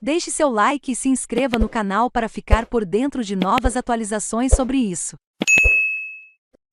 Deixe seu like e se inscreva no canal para ficar por dentro de novas atualizações sobre isso.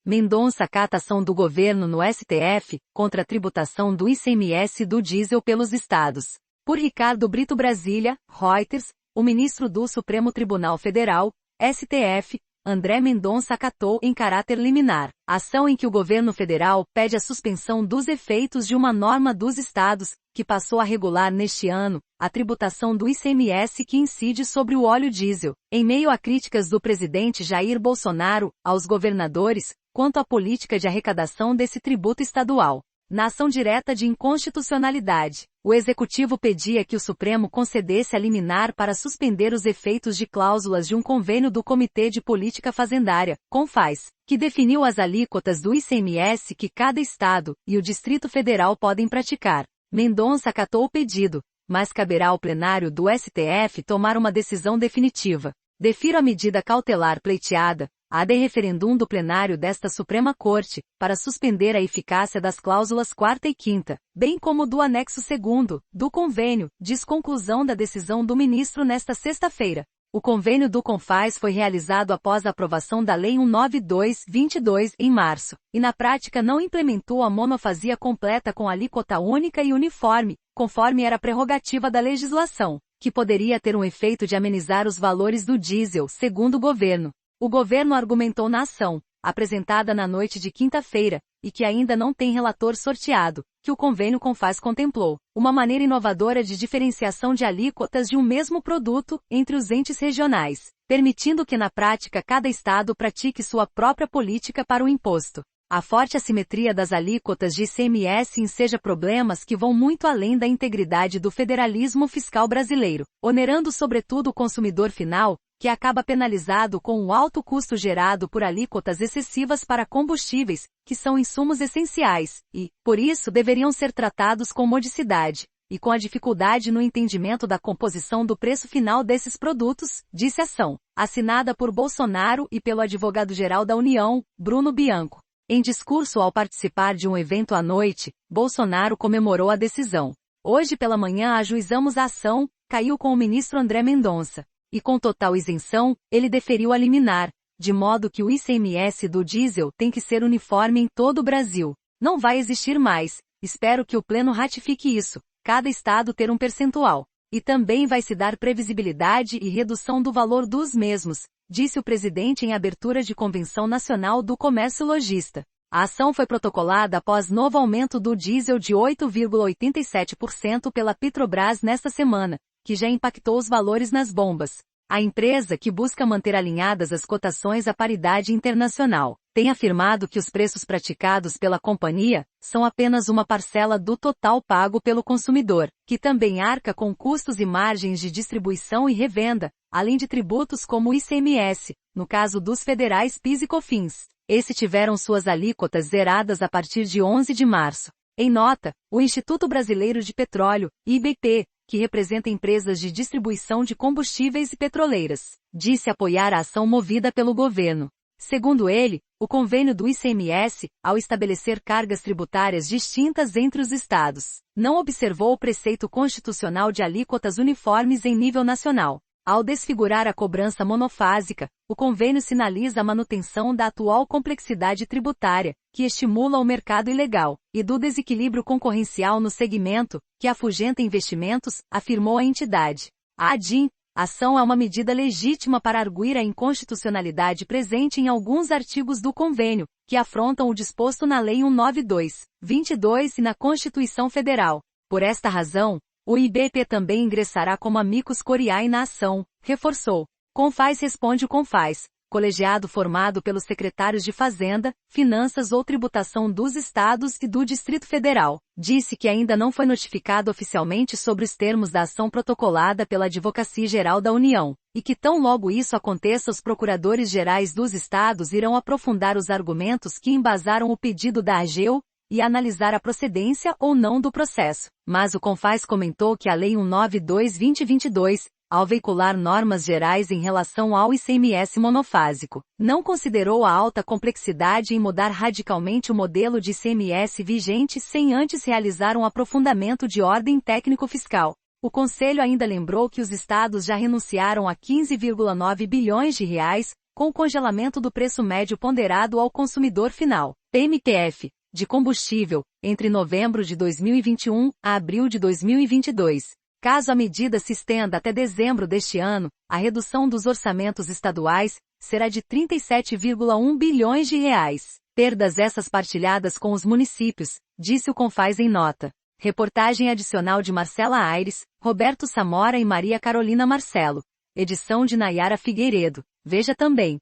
Mendonça acata ação do governo no STF contra a tributação do ICMS do diesel pelos estados. Por Ricardo Brito, Brasília, Reuters, o ministro do Supremo Tribunal Federal, STF, André Mendonça acatou em caráter liminar a ação em que o governo federal pede a suspensão dos efeitos de uma norma dos estados, que passou a regular neste ano a tributação do ICMS que incide sobre o óleo diesel, em meio a críticas do presidente Jair Bolsonaro aos governadores quanto à política de arrecadação desse tributo estadual. Na ação direta de inconstitucionalidade, o Executivo pedia que o Supremo concedesse a liminar para suspender os efeitos de cláusulas de um convênio do Comitê de Política Fazendária, CONFAS, que definiu as alíquotas do ICMS que cada estado e o Distrito Federal podem praticar. Mendonça acatou o pedido, mas caberá ao plenário do STF tomar uma decisão definitiva. Defiro a medida cautelar pleiteada, ad referendum do plenário desta Suprema Corte, para suspender a eficácia das cláusulas 4ª e 5ª, bem como do anexo 2º, do convênio, diz conclusão da decisão do ministro nesta sexta-feira. O convênio do CONFAS foi realizado após a aprovação da Lei 192/22 em março, e na prática não implementou a monofasia completa com alíquota única e uniforme, conforme era prerrogativa da legislação, que poderia ter um efeito de amenizar os valores do diesel, segundo o governo. O governo argumentou na ação, apresentada na noite de quinta-feira, e que ainda não tem relator sorteado, que o convênio CONFAS contemplou uma maneira inovadora de diferenciação de alíquotas de um mesmo produto entre os entes regionais, permitindo que na prática cada estado pratique sua própria política para o imposto. A forte assimetria das alíquotas de ICMS enseja problemas que vão muito além da integridade do federalismo fiscal brasileiro, onerando sobretudo o consumidor final, que acaba penalizado com o alto custo gerado por alíquotas excessivas para combustíveis, que são insumos essenciais, e, por isso, deveriam ser tratados com modicidade, e com a dificuldade no entendimento da composição do preço final desses produtos, disse a ação, assinada por Bolsonaro e pelo advogado-geral da União, Bruno Bianco. Em discurso ao participar de um evento à noite, Bolsonaro comemorou a decisão. Hoje pela manhã ajuizamos a ação, caiu com o ministro André Mendonça. E com total isenção, ele deferiu a liminar, de modo que o ICMS do diesel tem que ser uniforme em todo o Brasil. Não vai existir mais, espero que o Pleno ratifique isso, cada estado ter um percentual. E também vai se dar previsibilidade e redução do valor dos mesmos, disse o presidente em abertura de Convenção Nacional do Comércio Logista. A ação foi protocolada após novo aumento do diesel de 8,87% pela Petrobras nesta semana, que já impactou os valores nas bombas. A empresa, que busca manter alinhadas as cotações à paridade internacional, tem afirmado que os preços praticados pela companhia são apenas uma parcela do total pago pelo consumidor, que também arca com custos e margens de distribuição e revenda, além de tributos como o ICMS, no caso dos federais PIS e COFINS. Esses tiveram suas alíquotas zeradas a partir de 11 de março. Em nota, o Instituto Brasileiro de Petróleo, IBP, que representa empresas de distribuição de combustíveis e petroleiras, disse apoiar a ação movida pelo governo. Segundo ele, o convênio do ICMS, ao estabelecer cargas tributárias distintas entre os estados, não observou o preceito constitucional de alíquotas uniformes em nível nacional. Ao desfigurar a cobrança monofásica, o convênio sinaliza a manutenção da atual complexidade tributária, que estimula o mercado ilegal, e do desequilíbrio concorrencial no segmento, que afugenta investimentos, afirmou a entidade. A ADIM, ação é uma medida legítima para arguir a inconstitucionalidade presente em alguns artigos do convênio, que afrontam o disposto na Lei 192/22 e na Constituição Federal. Por esta razão, o IBP também ingressará como amicus curiae na ação, reforçou. CONFAS responde o CONFAS, colegiado formado pelos secretários de Fazenda, Finanças ou Tributação dos Estados e do Distrito Federal, disse que ainda não foi notificado oficialmente sobre os termos da ação protocolada pela Advocacia Geral da União, e que tão logo isso aconteça os procuradores gerais dos estados irão aprofundar os argumentos que embasaram o pedido da AGEU, e analisar a procedência ou não do processo. Mas o CONFAS comentou que a Lei 192/2022, ao veicular normas gerais em relação ao ICMS monofásico, não considerou a alta complexidade em mudar radicalmente o modelo de ICMS vigente sem antes realizar um aprofundamento de ordem técnico-fiscal. O Conselho ainda lembrou que os estados já renunciaram a 15,9 bilhões de reais, com o congelamento do preço médio ponderado ao consumidor final, PMPF, de combustível, entre novembro de 2021 a abril de 2022. Caso a medida se estenda até dezembro deste ano, a redução dos orçamentos estaduais será de 37,1 bilhões de reais. Perdas essas partilhadas com os municípios, disse o Confaz em nota. Reportagem adicional de Marcela Aires, Roberto Samora e Maria Carolina Marcelo. Edição de Nayara Figueiredo. Veja também.